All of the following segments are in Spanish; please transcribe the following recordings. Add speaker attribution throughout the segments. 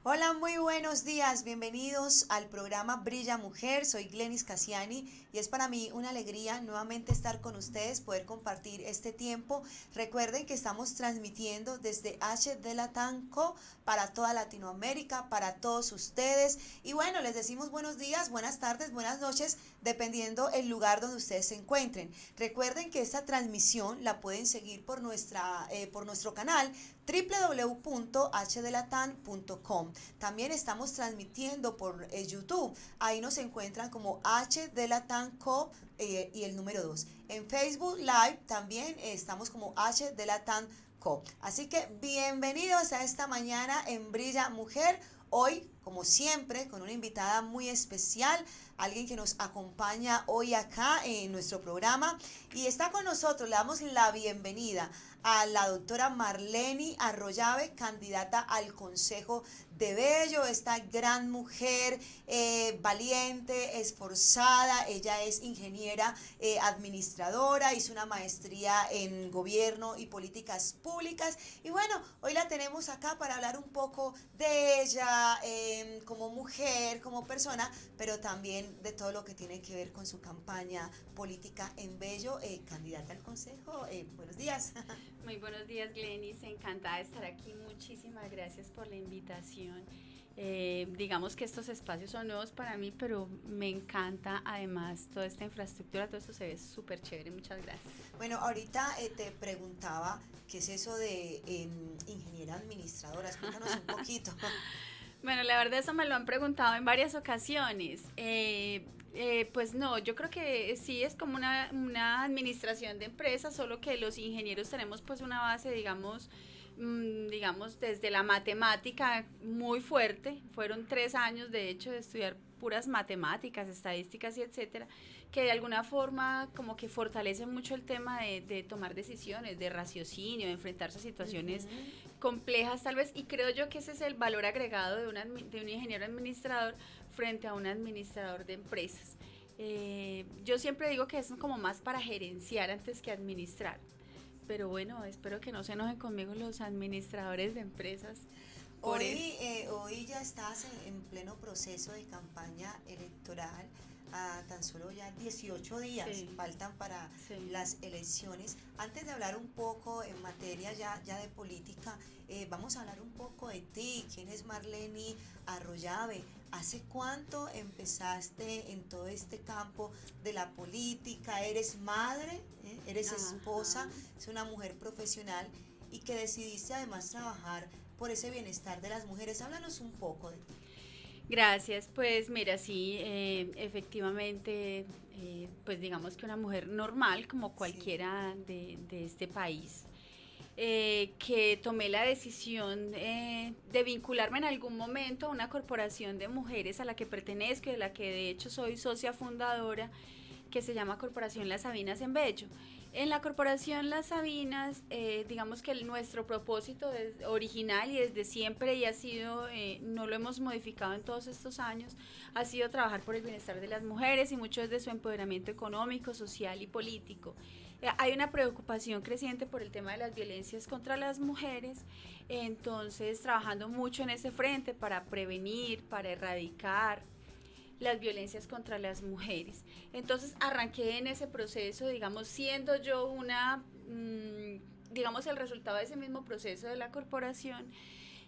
Speaker 1: Hola, muy buenos días, bienvenidos al programa Brilla Mujer, soy Glenis Cassiani y es para mí una alegría nuevamente estar con ustedes, poder compartir este tiempo. Recuerden que estamos transmitiendo desde H de Latam Co para toda Latinoamérica, para todos ustedes y bueno, les decimos buenos días, buenas tardes, buenas noches, dependiendo el lugar donde ustedes se encuentren. Recuerden que esta transmisión la pueden seguir por nuestro canal www.hdelatam.com. También estamos transmitiendo por YouTube. Ahí nos encuentran como H de Latam Co y el número 2. En Facebook Live también estamos como H de Latam Co. Así que bienvenidos a esta mañana en Brilla Mujer. Hoy, como siempre, con una invitada muy especial, alguien que nos acompaña hoy acá en nuestro programa y está con nosotros. Le damos la bienvenida a la doctora Marleny Arroyave, candidata al Consejo de Bello, esta gran mujer valiente, esforzada. Ella es ingeniera administradora, hizo una maestría en gobierno y políticas públicas y bueno, hoy la tenemos acá para hablar un poco de ella como mujer, como persona, pero también de todo lo que tiene que ver con su campaña política en Bello, candidata al Consejo. Buenos días.
Speaker 2: Muy buenos días, Glenis, encantada de estar aquí, muchísimas gracias por la invitación. Digamos que estos espacios son nuevos para mí, pero me encanta además toda esta infraestructura, todo esto se ve súper chévere, muchas gracias.
Speaker 1: Bueno, ahorita te preguntaba qué es eso de ingeniera administradora, explícanos un poquito.
Speaker 2: Bueno, la verdad eso me lo han preguntado en varias ocasiones. Pues no, yo creo que sí es como una administración de empresas, solo que los ingenieros tenemos pues una base, digamos, desde la matemática muy fuerte. Fueron 3 años, de hecho, de estudiar puras matemáticas, estadísticas y etcétera, que de alguna forma como que fortalece mucho el tema de tomar decisiones, de raciocinio, de enfrentarse a situaciones complejas tal vez, y creo yo que ese es el valor agregado de un ingeniero administrador frente a un administrador de empresas. Yo siempre digo que es como más para gerenciar antes que administrar, pero bueno, espero que no se enojen conmigo los administradores de empresas.
Speaker 1: Hoy ya estás en pleno proceso de campaña electoral, tan solo ya 18 días
Speaker 2: Sí,
Speaker 1: faltan para
Speaker 2: sí.
Speaker 1: las elecciones. Antes de hablar un poco en materia ya de política, vamos a hablar un poco de ti. ¿Quién es Marleny Arroyave? ¿Hace cuánto empezaste en todo este campo de la política? ¿Eres madre? ¿Eres esposa?
Speaker 2: Ajá.
Speaker 1: ¿Es una mujer profesional? Y que decidiste además trabajar por ese bienestar de las mujeres. Háblanos un poco de ti.
Speaker 2: Gracias, pues mira, sí, efectivamente, pues digamos que una mujer normal como
Speaker 1: Sí.
Speaker 2: cualquiera de este país, que tomé la decisión de vincularme en algún momento a una corporación de mujeres a la que pertenezco y de la que de hecho soy socia fundadora, que se llama Corporación Las Sabinas en Bello. En la Corporación Las Sabinas, digamos que nuestro propósito es original y desde siempre, y ha sido, no lo hemos modificado en todos estos años, ha sido trabajar por el bienestar de las mujeres y mucho de su empoderamiento económico, social y político. Hay una preocupación creciente por el tema de las violencias contra las mujeres, entonces trabajando mucho en ese frente para prevenir, para erradicar las violencias contra las mujeres. Entonces arranqué en ese proceso, digamos, siendo yo digamos, el resultado de ese mismo proceso de la corporación.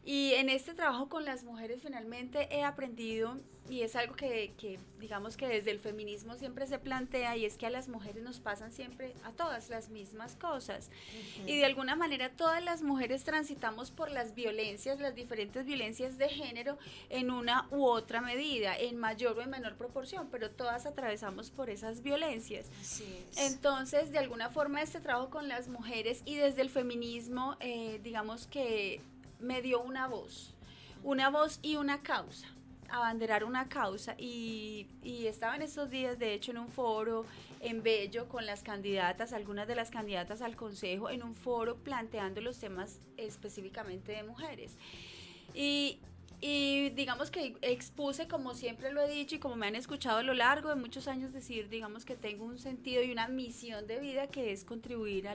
Speaker 2: Y en este trabajo con las mujeres finalmente he aprendido, y es algo que digamos que desde el feminismo siempre se plantea, y es que a las mujeres nos pasan siempre a todas las mismas cosas. Y de alguna manera todas las mujeres transitamos por las violencias, las diferentes violencias de género en una u otra medida, en mayor o en menor proporción, pero todas atravesamos por esas violencias.
Speaker 1: Así es.
Speaker 2: Entonces, de alguna forma, este trabajo con las mujeres y desde el feminismo, digamos que me dio una voz y una causa, abanderar una causa, y estaba en estos días, de hecho, en un foro en Bello con las candidatas, algunas de las candidatas al consejo, en un foro planteando los temas específicamente de mujeres. Y digamos que expuse, como siempre lo he dicho y como me han escuchado a lo largo de muchos años decir, digamos que tengo un sentido y una misión de vida que es contribuir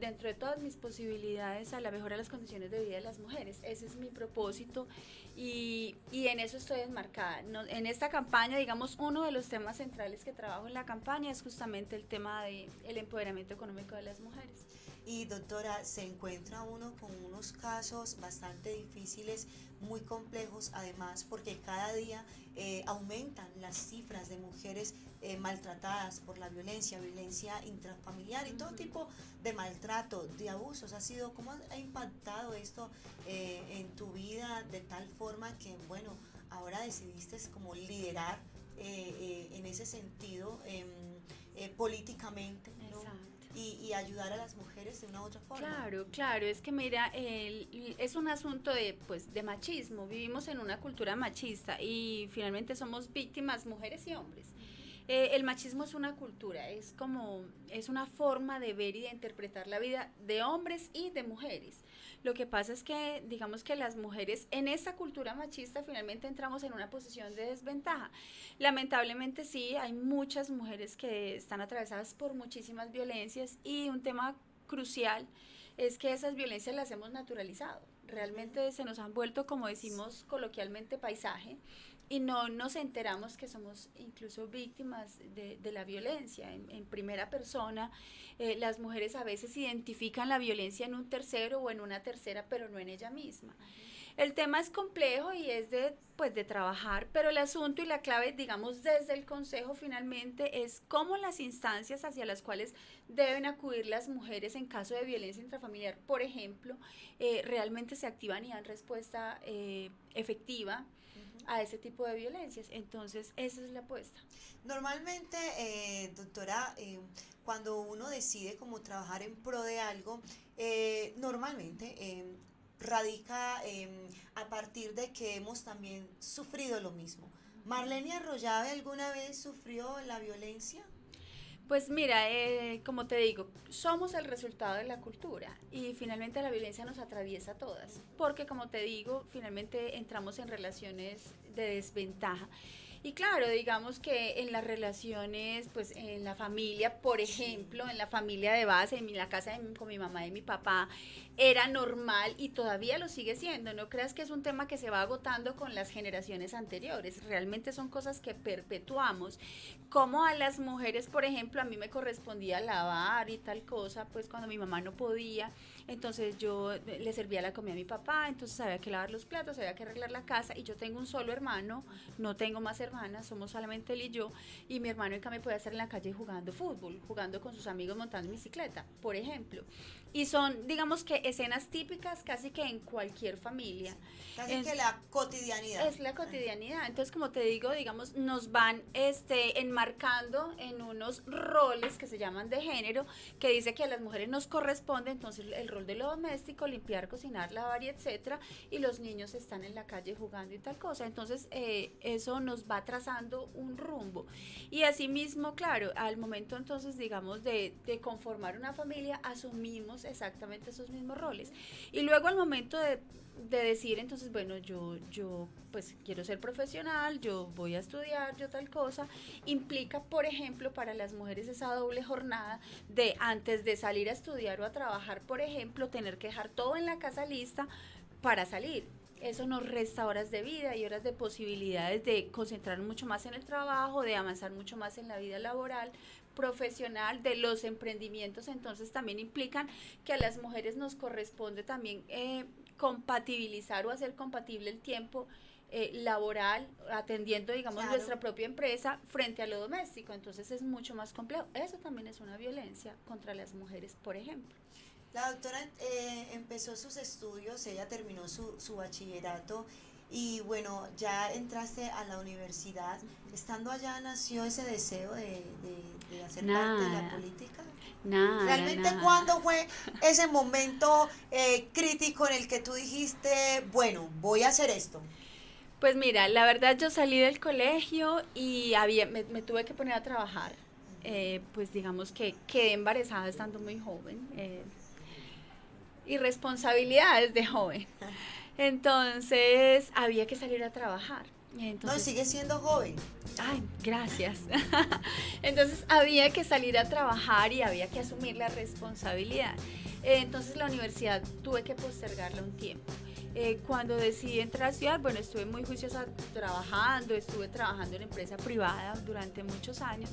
Speaker 2: dentro de todas mis posibilidades a la mejora de las condiciones de vida de las mujeres. Ese es mi propósito y en eso estoy enmarcada. No, en esta campaña, digamos, uno de los temas centrales que trabajo en la campaña es justamente el tema del empoderamiento económico de las mujeres.
Speaker 1: Y doctora, se encuentra uno con unos casos bastante difíciles, muy complejos además, porque cada día aumentan las cifras de mujeres maltratadas por la violencia intrafamiliar y todo tipo de maltrato, de abusos. ¿Cómo ha impactado esto en tu vida de tal forma que, bueno, ahora decidiste como liderar en ese sentido políticamente, ¿no?
Speaker 2: Exacto.
Speaker 1: Y ayudar a las mujeres de una u otra forma?
Speaker 2: Claro, claro, es que mira, es un asunto de machismo, vivimos en una cultura machista y finalmente somos víctimas mujeres y hombres. El machismo es una cultura, es una forma de ver y de interpretar la vida de hombres y de mujeres. Lo que pasa es que, digamos que las mujeres en esta cultura machista finalmente entramos en una posición de desventaja. Lamentablemente sí, hay muchas mujeres que están atravesadas por muchísimas violencias y un tema crucial es que esas violencias las hemos naturalizado. Realmente se nos han vuelto, como decimos coloquialmente, paisaje y no nos enteramos que somos incluso víctimas de la violencia en primera persona. Las mujeres a veces identifican la violencia en un tercero o en una tercera, pero no en ella misma. El tema es complejo y es de trabajar, pero el asunto y la clave, digamos, desde el Consejo finalmente es cómo las instancias hacia las cuales deben acudir las mujeres en caso de violencia intrafamiliar, por ejemplo, realmente se activan y dan respuesta efectiva a ese tipo de violencias. Entonces, esa es la apuesta.
Speaker 1: Normalmente, doctora, cuando uno decide como trabajar en pro de algo, normalmente radica a partir de que hemos también sufrido lo mismo. ¿Marlene Arroyave alguna vez sufrió la violencia?
Speaker 2: Pues mira, como te digo, somos el resultado de la cultura y finalmente la violencia nos atraviesa a todas, porque como te digo, finalmente entramos en relaciones de desventaja. Y claro, digamos que en las relaciones, pues en la familia, por ejemplo, en la familia de base, en la casa con mi mamá y mi papá, era normal y todavía lo sigue siendo. No creas que es un tema que se va agotando con las generaciones anteriores. Realmente son cosas que perpetuamos. Como a las mujeres, por ejemplo, a mí me correspondía lavar y tal cosa, pues cuando mi mamá no podía, entonces yo le servía la comida a mi papá, entonces había que lavar los platos, había que arreglar la casa y yo tengo un solo hermano, no tengo más hermanas, somos solamente él y mi hermano en cambio puede estar en la calle jugando fútbol, jugando con sus amigos montando en bicicleta, por ejemplo. Y son, digamos que escenas típicas casi que en cualquier familia.
Speaker 1: Casi que la cotidianidad.
Speaker 2: Es la cotidianidad. Entonces, como te digo, digamos, nos van enmarcando en unos roles que se llaman de género, que dice que a las mujeres nos corresponde entonces el rol de lo doméstico, limpiar, cocinar, lavar y etcétera, y los niños están en la calle jugando y tal cosa. Entonces, eso nos va trazando un rumbo. Y asimismo, claro, al momento entonces, digamos, de conformar una familia, asumimos exactamente esos mismos roles. Y luego al momento de decir entonces, bueno, yo pues quiero ser profesional, yo voy a estudiar, yo tal cosa, implica, por ejemplo, para las mujeres esa doble jornada de antes de salir a estudiar o a trabajar, por ejemplo, tener que dejar todo en la casa lista para salir. Eso nos resta horas de vida y horas de posibilidades de concentrar mucho más en el trabajo, de avanzar mucho más en la vida laboral, profesional, de los emprendimientos. Entonces también implican que a las mujeres nos corresponde también compatibilizar o hacer compatible el tiempo laboral, atendiendo, digamos,
Speaker 1: Claro.
Speaker 2: nuestra propia empresa frente a lo doméstico. Entonces es mucho más complejo. Eso también es una violencia contra las mujeres, por ejemplo.
Speaker 1: La doctora empezó sus estudios, ella terminó su bachillerato y bueno, ya entraste a la universidad. Estando allá nació ese deseo de hacer parte de la
Speaker 2: Nada,
Speaker 1: política.
Speaker 2: nada,
Speaker 1: ¿Realmente
Speaker 2: nada.
Speaker 1: cuándo fue ese momento crítico en el que tú dijiste, bueno, voy a hacer esto?
Speaker 2: Pues mira, la verdad yo salí del colegio y me tuve que poner a trabajar. Pues digamos que quedé embarazada estando muy joven. Irresponsabilidades de joven. Entonces había que salir a trabajar.
Speaker 1: No,
Speaker 2: Entonces,
Speaker 1: sigue siendo joven.
Speaker 2: ay, gracias. Entonces había que salir a trabajar y había que asumir la responsabilidad. Entonces la universidad tuve que postergarla un tiempo. Cuando decidí entrar a estudiar, bueno, estuve muy juiciosa trabajando, estuve trabajando en empresa privada durante muchos años,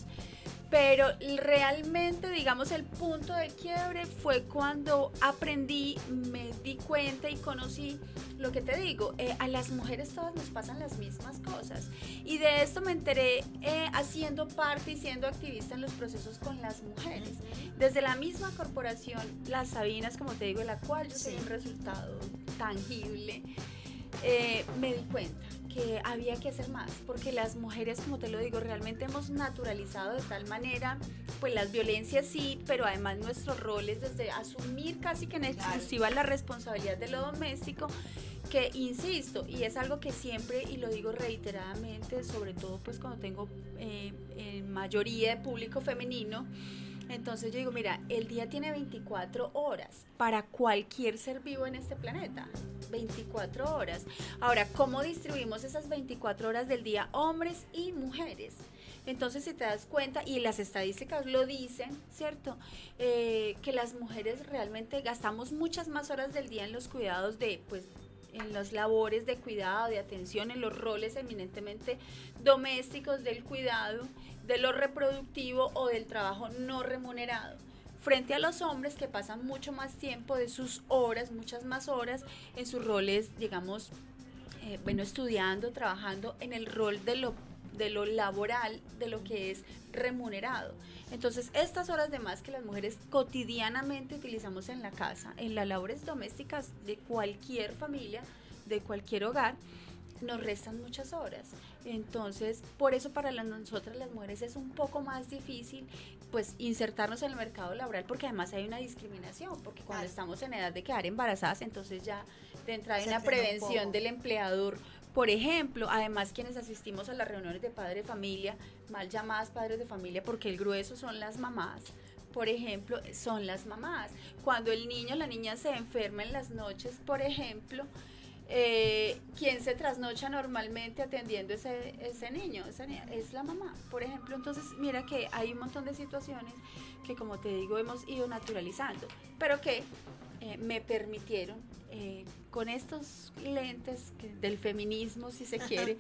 Speaker 2: pero realmente, digamos, el punto de quiebre fue cuando aprendí, me di cuenta y conocí lo que te digo, a las mujeres todas nos pasan las mismas cosas. Y de esto me enteré haciendo parte y siendo activista en los procesos con las mujeres. Desde la misma corporación, Las Sabinas, como te digo, de la cual yo soy un resultado tangible, me di cuenta que había que hacer más, porque las mujeres, como te lo digo, realmente hemos naturalizado de tal manera, pues las violencias sí, pero además nuestros roles desde asumir casi que en exclusiva la responsabilidad de lo doméstico, que insisto, y es algo que siempre, y lo digo reiteradamente, sobre todo pues cuando tengo mayoría de público femenino. Entonces yo digo, mira, el día tiene 24 horas para cualquier ser vivo en este planeta. 24 horas. Ahora, ¿cómo distribuimos esas 24 horas del día, hombres y mujeres? Entonces, si te das cuenta, y las estadísticas lo dicen, ¿cierto? Que las mujeres realmente gastamos muchas más horas del día en los cuidados de, pues, en las labores de cuidado, de atención, en los roles eminentemente domésticos del cuidado, de lo reproductivo o del trabajo no remunerado, frente a los hombres que pasan mucho más tiempo de sus horas, muchas más horas en sus roles, digamos, bueno, estudiando, trabajando en el rol de lo laboral, de lo que es remunerado. Entonces, estas horas de más que las mujeres cotidianamente utilizamos en la casa, en las labores domésticas de cualquier familia, de cualquier hogar, nos restan muchas horas. Entonces, por eso para nosotras las mujeres es un poco más difícil pues insertarnos en el mercado laboral, porque además hay una discriminación, porque cuando estamos en edad de quedar embarazadas, entonces ya de entrada hay una prevención del empleador. Por ejemplo, además quienes asistimos a las reuniones de padres de familia, mal llamadas padres de familia, porque el grueso son las mamás, por ejemplo, son las mamás. Cuando el niño o la niña se enferma en las noches, por ejemplo, ¿quién se trasnocha normalmente atendiendo ese niño? Esa niña, es la mamá, por ejemplo. Entonces, mira que hay un montón de situaciones que, como te digo, hemos ido naturalizando, pero que me permitieron, con estos lentes del feminismo, si se quiere,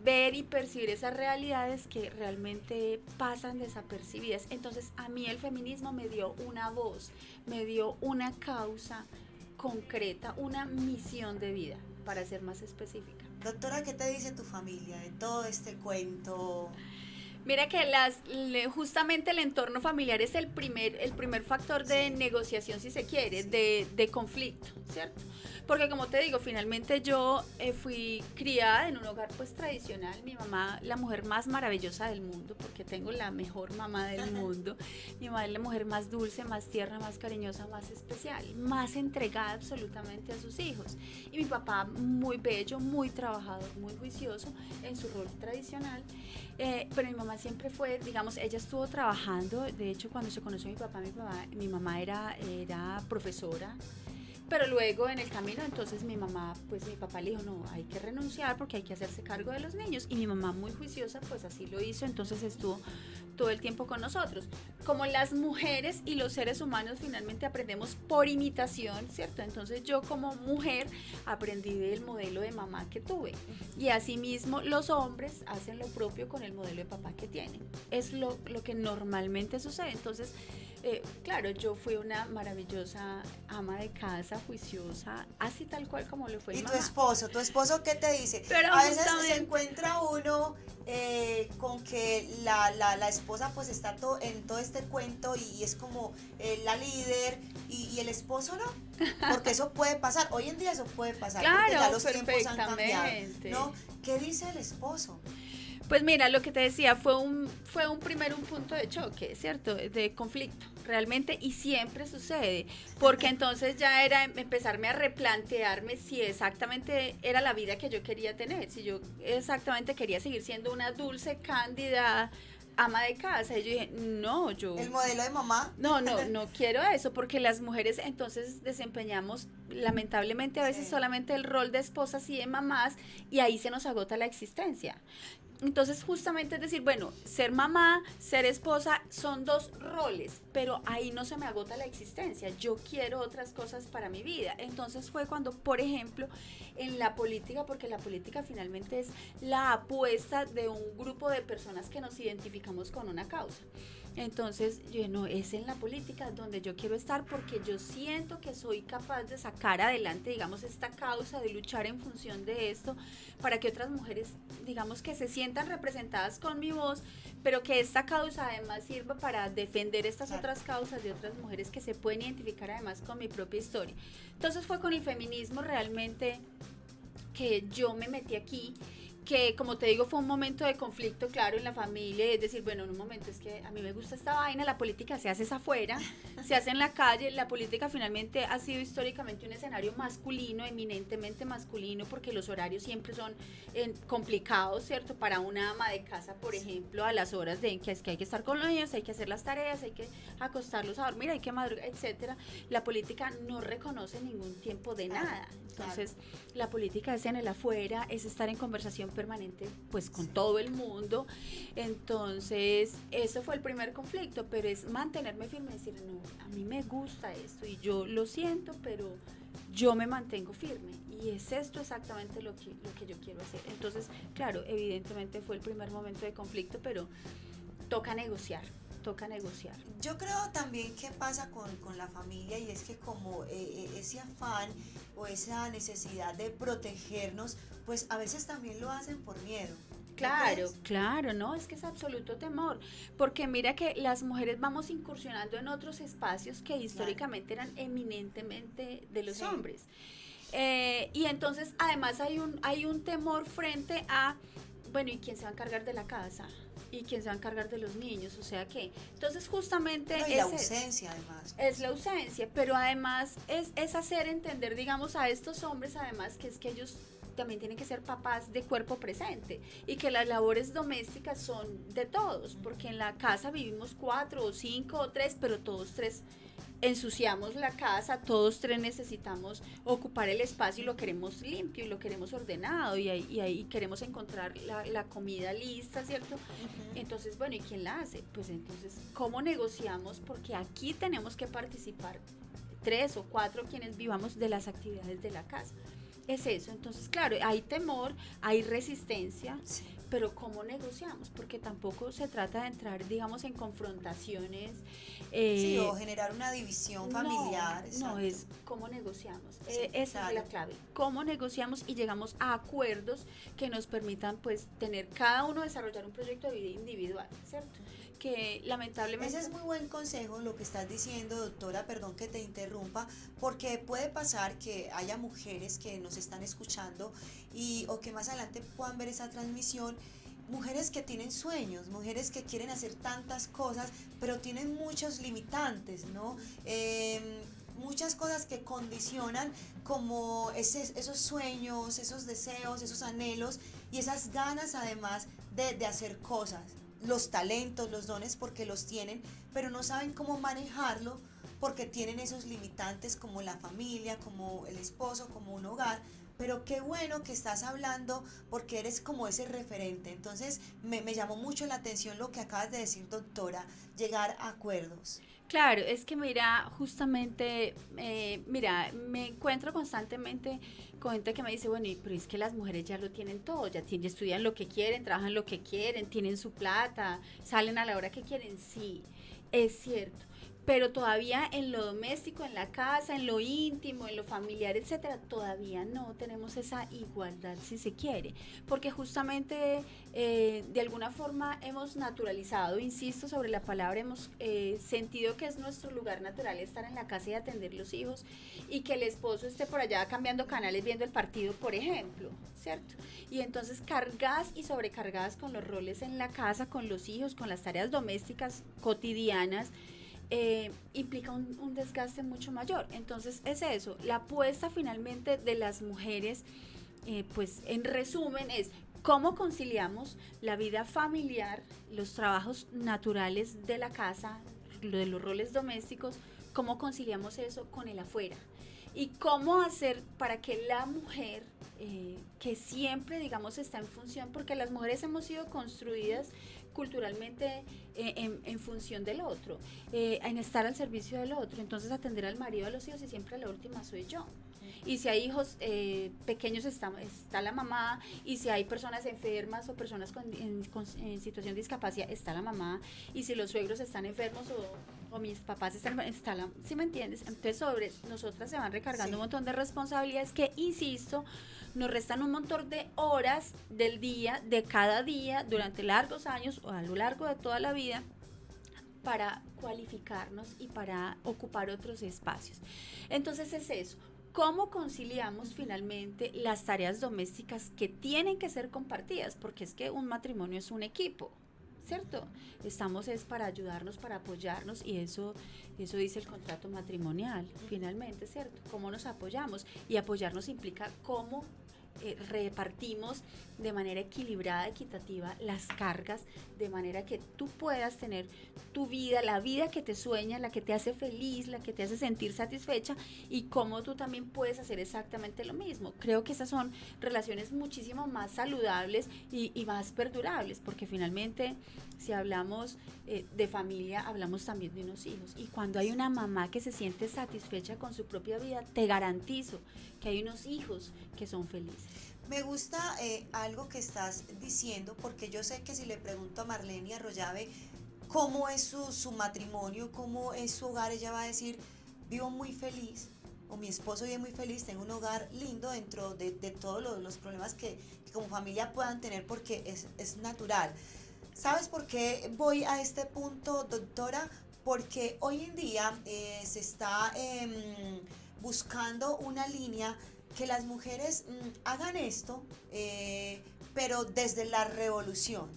Speaker 2: ver y percibir esas realidades que realmente pasan desapercibidas. Entonces, a mí el feminismo me dio una voz, me dio una causa concreta, una misión de vida, para ser más específica.
Speaker 1: Doctora, ¿qué te dice tu familia de todo este cuento?
Speaker 2: Mira que justamente el entorno familiar es el primer factor de negociación, si se quiere, de conflicto, ¿cierto? Porque como te digo, finalmente yo fui criada en un hogar pues tradicional, mi mamá, la mujer más maravillosa del mundo, porque tengo la mejor mamá del mundo, mi mamá es la mujer más dulce, más tierna, más cariñosa, más especial, más entregada absolutamente a sus hijos, y mi papá muy bello, muy trabajador, muy juicioso en su rol tradicional, pero mi mamá siempre fue, digamos, ella estuvo trabajando, de hecho cuando se conoció mi mamá era profesora, pero luego en el camino, entonces mi papá le dijo, no, hay que renunciar porque hay que hacerse cargo de los niños, y mi mamá muy juiciosa, pues así lo hizo, entonces estuvo todo el tiempo con nosotros. Como las mujeres y los seres humanos finalmente aprendemos por imitación, ¿cierto? Entonces yo como mujer aprendí del modelo de mamá que tuve, y asimismo los hombres hacen lo propio con el modelo de papá que tienen. Es lo que normalmente sucede. Entonces, claro, yo fui una maravillosa ama de casa, juiciosa, así tal cual como lo fue mi mamá.
Speaker 1: ¿Y tu esposo qué te dice?
Speaker 2: Pero
Speaker 1: a veces se encuentra uno con que la esposa pues está en todo este cuento y es como la líder y el esposo no, porque eso puede pasar, hoy en día eso puede pasar,
Speaker 2: claro,
Speaker 1: porque ya los tiempos han cambiado, ¿no? ¿Qué dice el esposo?
Speaker 2: Pues mira, lo que te decía fue un punto de choque, ¿cierto? De conflicto, realmente, y siempre sucede, porque entonces ya era empezarme a replantearme si exactamente era la vida que yo quería tener, si yo exactamente quería seguir siendo una dulce, cándida ama de casa. Y yo dije, no,
Speaker 1: ¿el modelo de mamá?
Speaker 2: No quiero eso, porque las mujeres entonces desempeñamos lamentablemente a veces
Speaker 1: Sí.
Speaker 2: solamente el rol de esposas y de mamás, y ahí se nos agota la existencia. Entonces, justamente es decir, bueno, ser mamá, ser esposa son dos roles, pero ahí no se me agota la existencia. Yo quiero otras cosas para mi vida. Entonces fue cuando, por ejemplo, en la política, porque la política finalmente es la apuesta de un grupo de personas que nos identificamos con una causa. Entonces, yo no, es en la política donde yo quiero estar porque yo siento que soy capaz de sacar adelante, digamos, esta causa, de luchar en función de esto, para que otras mujeres, digamos, que se sientan representadas con mi voz, pero que esta causa además sirva para defender estas
Speaker 1: Claro.
Speaker 2: otras causas de otras mujeres que se pueden identificar además con mi propia historia. Entonces fue con el feminismo realmente que yo me metí aquí, que como te digo fue un momento de conflicto, claro, en la familia, es decir, bueno, en un momento es que a mí me gusta esta vaina, la política se hace afuera, se hace en la calle, la política finalmente ha sido históricamente un escenario masculino, eminentemente masculino, porque los horarios siempre son complicados, ¿cierto? Para una ama de casa, por ejemplo, a las horas de que es que hay que estar con los niños, hay que hacer las tareas, hay que acostarlos a dormir, hay que madrugar, etcétera. La política no reconoce ningún tiempo de nada. Entonces, la política es en el afuera, es estar en conversación permanente pues con todo el mundo. Entonces, eso fue el primer conflicto, pero es mantenerme firme, decir, no, a mí me gusta esto y yo lo siento, pero yo me mantengo firme y es esto exactamente lo que yo quiero hacer. Entonces, claro, evidentemente fue el primer momento de conflicto, pero toca negociar, toca negociar.
Speaker 1: Yo creo también que pasa con la familia y es que como ese afán o esa necesidad de protegernos, pues a veces también lo hacen por miedo. ¿No
Speaker 2: Claro,
Speaker 1: crees?
Speaker 2: claro, no, es que es absoluto temor, porque mira que las mujeres vamos incursionando en otros espacios que históricamente eran eminentemente de los
Speaker 1: Sí.
Speaker 2: hombres. Y entonces además hay un temor frente a, bueno, ¿y quién se va a encargar de la casa? ¿Y quién se va a encargar de los niños? O sea que, entonces justamente
Speaker 1: No, y
Speaker 2: es
Speaker 1: la
Speaker 2: eso.
Speaker 1: ausencia además.
Speaker 2: Es la ausencia, pero además es hacer entender, digamos, a estos hombres, además, que es que ellos también tienen que ser papás de cuerpo presente y que las labores domésticas son de todos, porque en la casa vivimos 4 o 5 o 3, pero todos tres ensuciamos la casa, todos tres necesitamos ocupar el espacio y lo queremos limpio y lo queremos ordenado y ahí queremos encontrar la comida lista, ¿cierto?
Speaker 1: Ujú.
Speaker 2: Entonces, bueno, ¿y quién la hace? Pues entonces, ¿cómo negociamos? Porque aquí tenemos que participar 3 o 4 quienes vivamos de las actividades de la casa. Es eso, entonces, claro, hay temor, hay resistencia,
Speaker 1: Sí.
Speaker 2: pero ¿cómo negociamos? Porque tampoco se trata de entrar, digamos, en confrontaciones.
Speaker 1: Sí,
Speaker 2: eh,
Speaker 1: o generar una división
Speaker 2: no,
Speaker 1: familiar,
Speaker 2: no,
Speaker 1: exacto.
Speaker 2: es cómo negociamos.
Speaker 1: Sí,
Speaker 2: Esa es la
Speaker 1: claro.
Speaker 2: clave. Cómo negociamos y llegamos a acuerdos que nos permitan, pues, tener cada uno desarrollar un proyecto de vida individual, ¿cierto? Que lamentablemente...
Speaker 1: Ese es muy buen consejo lo que estás diciendo, doctora, perdón que te interrumpa, porque puede pasar que haya mujeres que nos están escuchando y o que más adelante puedan ver esa transmisión, mujeres que tienen sueños, mujeres que quieren hacer tantas cosas, pero tienen muchos limitantes, ¿no? Muchas cosas que condicionan como esos sueños, esos deseos, esos anhelos y esas ganas además de hacer cosas, los talentos, los dones porque los tienen, pero no saben cómo manejarlo porque tienen esos limitantes como la familia, como el esposo, como un hogar. Pero qué bueno que estás hablando porque eres como ese referente. Entonces me llamó mucho la atención lo que acabas de decir, doctora, llegar a acuerdos.
Speaker 2: Claro, es que mira, justamente, mira, me encuentro constantemente con gente que me dice, bueno, pero es que las mujeres ya lo tienen todo, ya estudian lo que quieren, trabajan lo que quieren, tienen su plata, salen a la hora que quieren. Sí, es cierto, pero todavía en lo doméstico, en la casa, en lo íntimo, en lo familiar, etcétera, todavía no tenemos esa igualdad, si se quiere, porque justamente de alguna forma hemos naturalizado, insisto sobre la palabra, hemos sentido que es nuestro lugar natural estar en la casa y atender los hijos y que el esposo esté por allá cambiando canales viendo el partido, por ejemplo, ¿cierto? Y entonces cargadas y sobrecargadas con los roles en la casa, con los hijos, con las tareas domésticas cotidianas, implica un desgaste mucho mayor. Entonces es eso, la apuesta finalmente de las mujeres, pues en resumen es cómo conciliamos la vida familiar, los trabajos naturales de la casa, lo de los roles domésticos, cómo conciliamos eso con el afuera. y cómo hacer para que la mujer, que siempre, digamos, está en función, porque las mujeres hemos sido construidas culturalmente en función del otro, en estar al servicio del otro, entonces atender al marido, a los hijos, y siempre la última soy yo. Y si hay hijos pequeños está la mamá, y si hay personas enfermas o personas en situación de discapacidad está la mamá, y si los suegros están enfermos o mis papás está la, ¿sí me entiendes? Entonces sobre nosotras se van recargando un montón de responsabilidades que, insisto, nos restan un montón de horas del día, de cada día, durante largos años o a lo largo de toda la vida, para cualificarnos y para ocupar otros espacios. Entonces es eso. ¿Cómo conciliamos finalmente las tareas domésticas que tienen que ser compartidas? Porque es que un matrimonio es un equipo, ¿cierto? Estamos es para ayudarnos, para apoyarnos, y eso dice el contrato matrimonial, finalmente, ¿cierto? ¿Cómo nos apoyamos? Y apoyarnos implica cómo repartimos de manera equilibrada, equitativa las cargas, de manera que tú puedas tener tu vida, la vida que te sueña, la que te hace feliz, la que te hace sentir satisfecha, y cómo tú también puedes hacer exactamente lo mismo. Creo que esas son relaciones muchísimo más saludables y más perdurables, porque finalmente si hablamos de familia, hablamos también de unos hijos, y cuando hay una mamá que se siente satisfecha con su propia vida, te garantizo que hay unos hijos que son felices.
Speaker 1: Me gusta algo que estás diciendo, porque yo sé que si le pregunto a Marlene Arroyave cómo es su matrimonio, cómo es su hogar, ella va a decir, vivo muy feliz, o mi esposo vive muy feliz, tengo un hogar lindo dentro de todos los problemas que como familia puedan tener, porque es natural. ¿Sabes por qué voy a este punto, doctora? Porque hoy en día se está buscando una línea que las mujeres hagan esto, pero desde la revolución,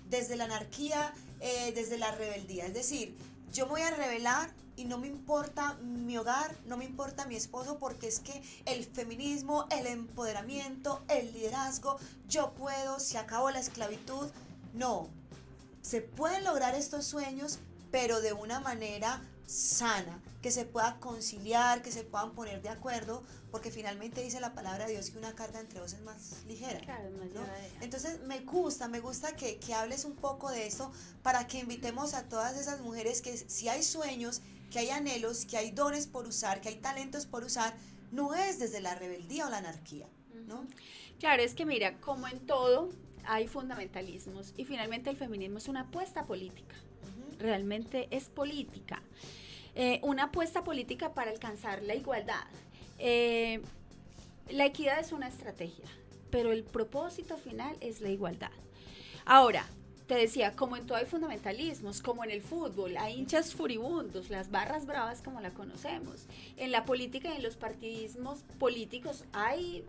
Speaker 1: desde la anarquía, desde la rebeldía. Es decir, yo me voy a rebelar y no me importa mi hogar, no me importa mi esposo, porque es que el feminismo, el empoderamiento, el liderazgo, yo puedo, se acabó la esclavitud. No, se pueden lograr estos sueños, pero de una manera sana, que se pueda conciliar, que se puedan poner de acuerdo, porque finalmente dice la palabra de Dios que una carga entre dos es más ligera.
Speaker 2: Claro, más
Speaker 1: ¿no?
Speaker 2: llevadera.
Speaker 1: Entonces me gusta que hables un poco de esto, para que invitemos a todas esas mujeres que si hay sueños, que hay anhelos, que hay dones por usar, que hay talentos por usar, no es desde la rebeldía o la anarquía, ¿no?
Speaker 2: Claro, es que mira, como en todo hay fundamentalismos, y finalmente el feminismo es una apuesta política. Realmente es política, una apuesta política para alcanzar la igualdad. La equidad es una estrategia, pero el propósito final es la igualdad. Ahora, te decía, como en todo hay fundamentalismos, como en el fútbol, hay hinchas furibundos, las barras bravas como la conocemos. En la política y en los partidismos políticos hay,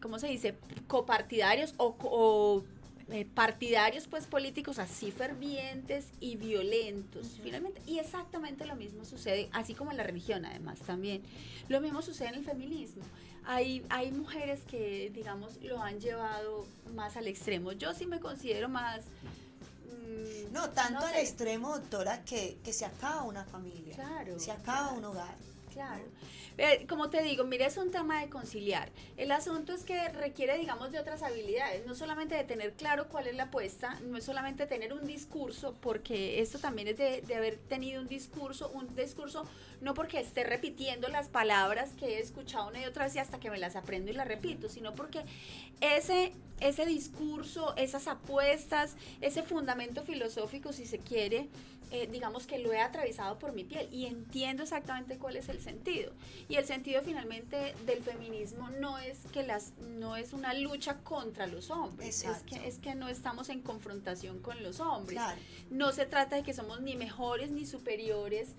Speaker 2: ¿cómo se dice?, copartidarios o partidarios pues políticos así fervientes y violentos, finalmente, y exactamente lo mismo sucede, así como en la religión además también, lo mismo sucede en el feminismo. Hay mujeres que, digamos, lo han llevado más al extremo. Yo sí me considero más...
Speaker 1: no, tanto al extremo, doctora, que se acaba una familia,
Speaker 2: claro,
Speaker 1: se acaba un hogar.
Speaker 2: Claro. Como te digo, mira, es un tema de conciliar. El asunto es que requiere, digamos, de otras habilidades, no solamente de tener claro cuál es la apuesta, no es solamente tener un discurso, porque esto también es de haber tenido un discurso no porque esté repitiendo las palabras que he escuchado una y otra vez y hasta que me las aprendo y las repito, sino porque ese discurso, esas apuestas, ese fundamento filosófico, si se quiere, digamos que lo he atravesado por mi piel y entiendo exactamente cuál es el sentido. Y el sentido finalmente del feminismo no es una lucha contra los hombres, es que no estamos en confrontación con los hombres. Claro. No se trata de que somos ni mejores ni superiores,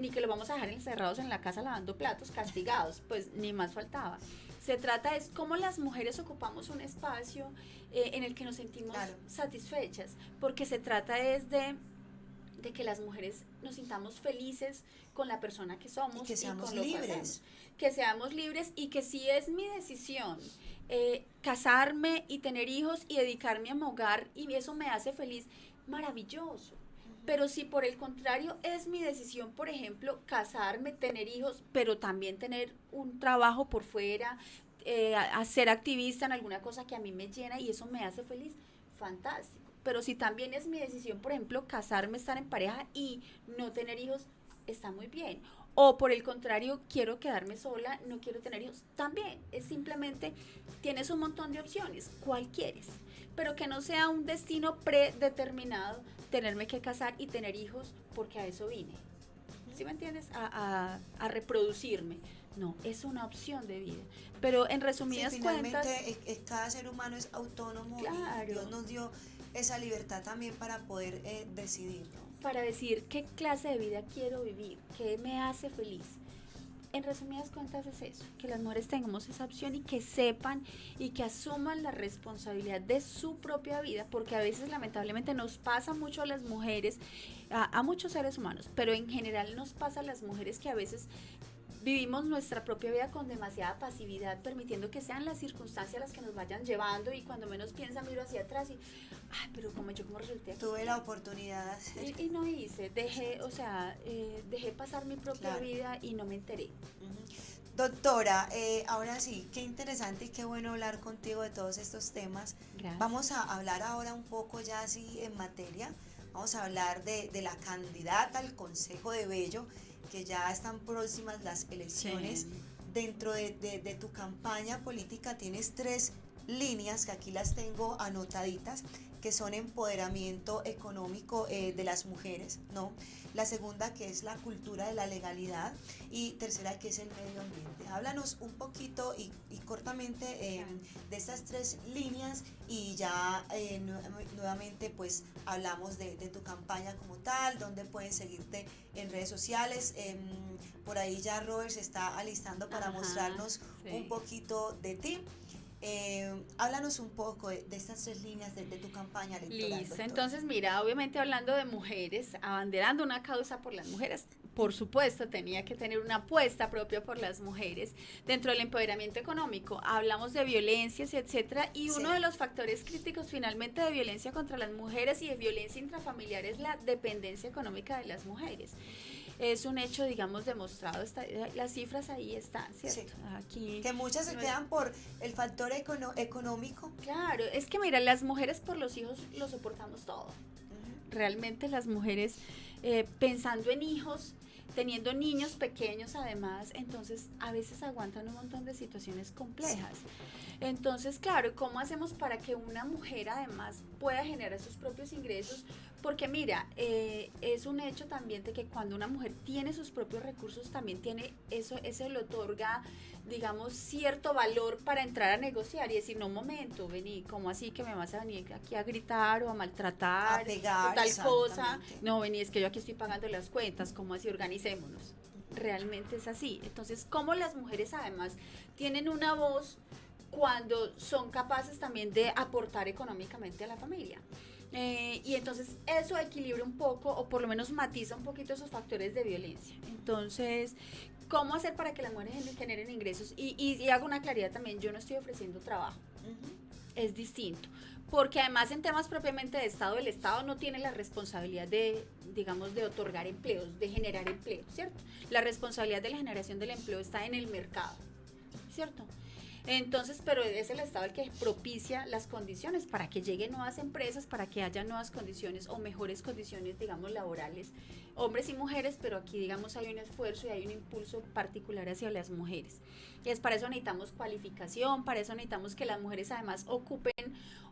Speaker 2: ni que los vamos a dejar encerrados en la casa lavando platos, castigados, pues ni más faltaba. Se trata es cómo las mujeres ocupamos un espacio en el que nos sentimos satisfechas, porque se trata es de que las mujeres nos sintamos felices con la persona que somos
Speaker 1: y que seamos
Speaker 2: con lo
Speaker 1: libres.
Speaker 2: Que seamos libres, y que si es mi decisión casarme y tener hijos y dedicarme a mi hogar y eso me hace feliz, maravilloso. Pero si por el contrario es mi decisión, por ejemplo, casarme, tener hijos, pero también tener un trabajo por fuera, ser activista en alguna cosa que a mí me llena y eso me hace feliz, fantástico. Pero si también es mi decisión, por ejemplo, casarme, estar en pareja y no tener hijos, está muy bien. O por el contrario, quiero quedarme sola, no quiero tener hijos, también. Es simplemente, tienes un montón de opciones, ¿cuál quieres? Pero que no sea un destino predeterminado tenerme que casar y tener hijos porque a eso vine. ¿Sí me entiendes? A reproducirme. No, es una opción de vida. Pero en resumidas
Speaker 1: sí, finalmente
Speaker 2: cuentas,
Speaker 1: cada ser humano es autónomo y Dios
Speaker 2: claro,
Speaker 1: nos dio esa libertad también para poder decidir, ¿no?
Speaker 2: para decir qué clase de vida quiero vivir, qué me hace feliz. En resumidas cuentas es eso, que las mujeres tengamos esa opción y que sepan y que asuman la responsabilidad de su propia vida, porque a veces lamentablemente nos pasa mucho a las mujeres, a muchos seres humanos, pero en general nos pasa a las mujeres que a veces vivimos nuestra propia vida con demasiada pasividad, permitiendo que sean las circunstancias las que nos vayan llevando y cuando menos piensa miro hacia atrás y, ay, pero como yo como resulté aquí.
Speaker 1: Tuve la oportunidad de hacer.
Speaker 2: Y no hice, dejé, o sea, dejé pasar mi propia
Speaker 1: Claro.
Speaker 2: vida y no me enteré.
Speaker 1: Doctora, ahora sí, qué interesante y qué bueno hablar contigo de todos estos temas.
Speaker 2: Gracias.
Speaker 1: Vamos a hablar ahora un poco ya así en materia. Vamos a hablar de la candidata al Consejo de Bello, que ya están próximas las elecciones.
Speaker 2: Sí.
Speaker 1: Dentro de tu campaña política tienes 3 líneas que aquí las tengo anotaditas, que son empoderamiento económico de las mujeres, ¿no? La segunda, que es la cultura de la legalidad, y tercera, que es el medio ambiente. Háblanos un poquito y cortamente de estas 3 líneas y ya nuevamente pues hablamos de tu campaña como tal, dónde pueden seguirte en redes sociales. Por ahí ya Robert se está alistando para mostrarnos un poquito de ti. Háblanos un poco de estas 3 líneas de tu campaña electoral.
Speaker 2: Listo,
Speaker 1: Doctora.
Speaker 2: entonces mira, obviamente hablando de mujeres, abanderando una causa por las mujeres, por supuesto tenía que tener una apuesta propia por las mujeres dentro del empoderamiento económico. Hablamos de violencias, etcétera, y uno de los factores críticos finalmente de violencia contra las mujeres y de violencia intrafamiliar es la dependencia económica de las mujeres. Es un hecho, digamos, demostrado, las cifras ahí están, ¿cierto?
Speaker 1: Sí.
Speaker 2: Aquí
Speaker 1: Que muchas se quedan por el factor económico.
Speaker 2: claro, es que mira, las mujeres por los hijos lo soportamos todo. Realmente las mujeres pensando en hijos, teniendo niños pequeños además, entonces a veces aguantan un montón de situaciones complejas. Entonces, claro, ¿cómo hacemos para que una mujer además pueda generar sus propios ingresos? Porque mira, es un hecho también de que cuando una mujer tiene sus propios recursos, también tiene eso le otorga, digamos, cierto valor para entrar a negociar y decir, no, un momento, vení, ¿cómo así que me vas a venir aquí a gritar o a maltratar
Speaker 1: A pegar,
Speaker 2: o tal cosa?
Speaker 1: exactamente.
Speaker 2: No, vení, es que yo aquí estoy pagando las cuentas, ¿cómo así? Organicémonos. Realmente es así. Entonces, ¿cómo las mujeres además tienen una voz cuando son capaces también de aportar económicamente a la familia? Y entonces eso equilibra un poco o por lo menos matiza un poquito esos factores de violencia. Entonces, ¿cómo hacer para que las mujeres generen ingresos? Y hago una claridad también, yo no estoy ofreciendo trabajo, es distinto. Porque además en temas propiamente de Estado, el Estado no tiene la responsabilidad de, digamos, de otorgar empleos, de generar empleo, ¿cierto? La responsabilidad de la generación del empleo está en el mercado, ¿cierto? Entonces, pero es el Estado el que propicia las condiciones para que lleguen nuevas empresas, para que haya nuevas condiciones o mejores condiciones, digamos, laborales, hombres y mujeres, pero aquí, digamos, hay un esfuerzo y hay un impulso particular hacia las mujeres. Y es para eso necesitamos cualificación, para eso necesitamos que las mujeres además ocupen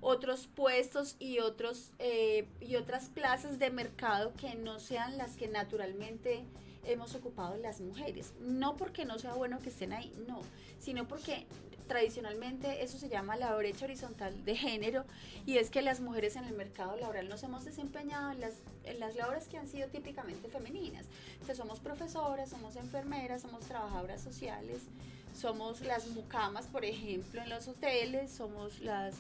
Speaker 2: otros puestos y otras plazas de mercado que no sean las que naturalmente hemos ocupado las mujeres. No porque no sea bueno que estén ahí, no, sino porque tradicionalmente eso se llama la brecha horizontal de género y es que las mujeres en el mercado laboral nos hemos desempeñado en las labores que han sido típicamente femeninas. Entonces somos profesoras, somos enfermeras, somos trabajadoras sociales, somos las mucamas, por ejemplo, en los hoteles, somos las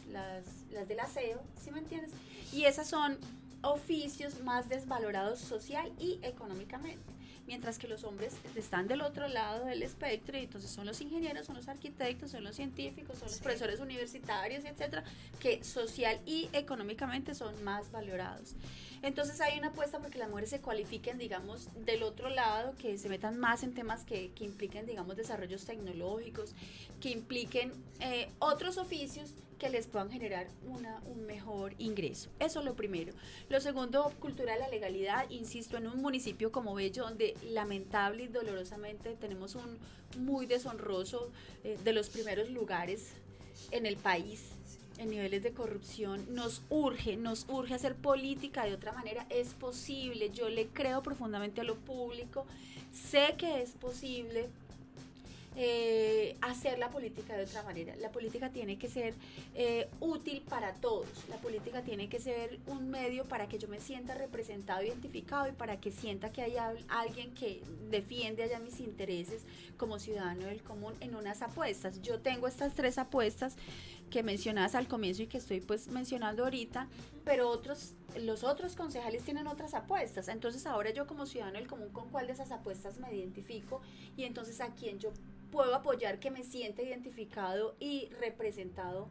Speaker 2: del aseo, ¿sí me entiendes? Y esas son oficios más desvalorados social y económicamente. mientras que los hombres están del otro lado del espectro, y entonces son los ingenieros, son los arquitectos, son los científicos, son los profesores universitarios, etcétera, que social y económicamente son más valorados. Entonces hay una apuesta porque las mujeres se cualifiquen, digamos, del otro lado, que se metan más en temas que impliquen, digamos, desarrollos tecnológicos, que impliquen otros oficios que les puedan generar un mejor ingreso. Eso es lo primero. Lo segundo, cultura de la legalidad. Insisto, en un municipio como Bello, donde lamentable y dolorosamente tenemos un muy deshonroso, de los primeros lugares en el país en niveles de corrupción, nos urge hacer política de otra manera. Es posible, yo le creo profundamente a lo público, sé que es posible hacer la política de otra manera. La política tiene que ser útil para todos, la política tiene que ser un medio para que yo me sienta representado, identificado, y para que sienta que hay alguien que defiende allá mis intereses como ciudadano del común en unas apuestas. Yo tengo estas 3 apuestas que mencionabas al comienzo y que estoy pues mencionando ahorita, pero los otros concejales tienen otras apuestas. Entonces ahora yo como ciudadano del común, ¿con cuál de esas apuestas me identifico? Y entonces a quién yo puedo apoyar que me sienta identificado y representado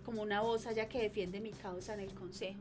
Speaker 2: como una voz allá que defiende mi causa en el consejo.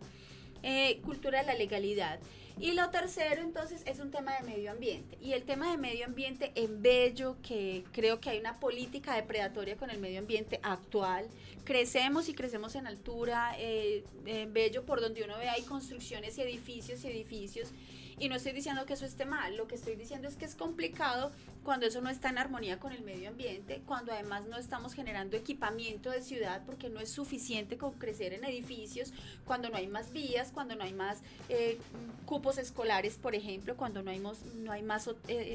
Speaker 2: Cultura de la legalidad. Y lo tercero entonces es un tema de medio ambiente, y el tema de medio ambiente en Bello, que creo que hay una política depredatoria con el medio ambiente actual. Crecemos y crecemos en altura, en Bello, por donde uno ve hay construcciones y edificios, y no estoy diciendo que eso esté mal, lo que estoy diciendo es que es complicado cuando eso no está en armonía con el medio ambiente, cuando además no estamos generando equipamiento de ciudad, porque no es suficiente con crecer en edificios, cuando no hay más vías, cuando no hay más cupos escolares, por ejemplo, cuando no hay más